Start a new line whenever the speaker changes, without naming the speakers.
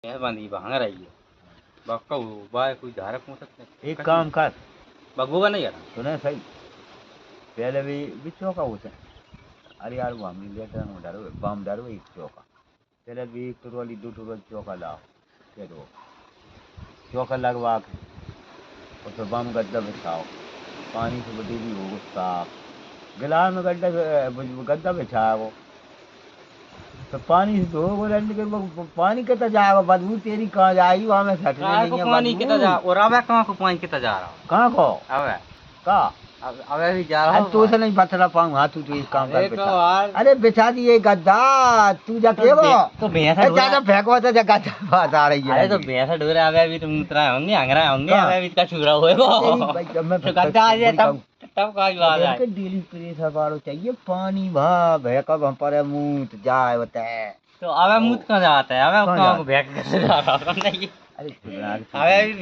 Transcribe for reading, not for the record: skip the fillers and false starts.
मेहरबानी भांग रही है बक्का बाय कोई धारा पहुंच सकते
एक काम कर,
बगोगा नहीं यार
सुने सही, पहले भी चौका होता है। अरे यार वो हमने लेटर में डालो, बम डालो एक चौका, पहले भी एक टुरवाली दो टुरवाली चौका लाओ, क्या दो चौका लगवा के और फिर बम गड्ढा बिछाओ, पानी से बदली हो साफ, गिलास में गड्ढा बिछाओ, तो पानी से धो रंड के पानी कितना जाएगा, बदबू तेरी कहाँ जाएगी, वहाँ में सटने
काय को
नहीं है
पानी कितना जा
बदबू।
और अबे कहाँ को पानी कितना जा रहा
कहाँ को
अबे
का
अबे भी जा रहा
अरे तो से नहीं बतला पाऊँ, हाँ तू तो एक काम कर
अरे तो
बिछा,
यार
अरे बिछा दिए गद्दा, तू जा के वो
तो भैंसा
ज्यादा फेंको तो जा गद्दा बात आ रही है।
अरे तो भैंसा ढोरे अबे भी तुम उतरा होंगे अंगरा होंगे
हाँ।
अबे भी इसका छुरा हुए वो
तेरी भाई मैं
तो गद्दा आ जाए तब का बात है
के डेली प्रेशर बारो चाहिए पानी भा भैका हम पर मुंह जाए बताए,
तो अबे मुझ कहाँ जाता है अबे
कहाँ
कहाँ
जाता
को भैंस कैसे जा रहा है नहीं
अरे
अबे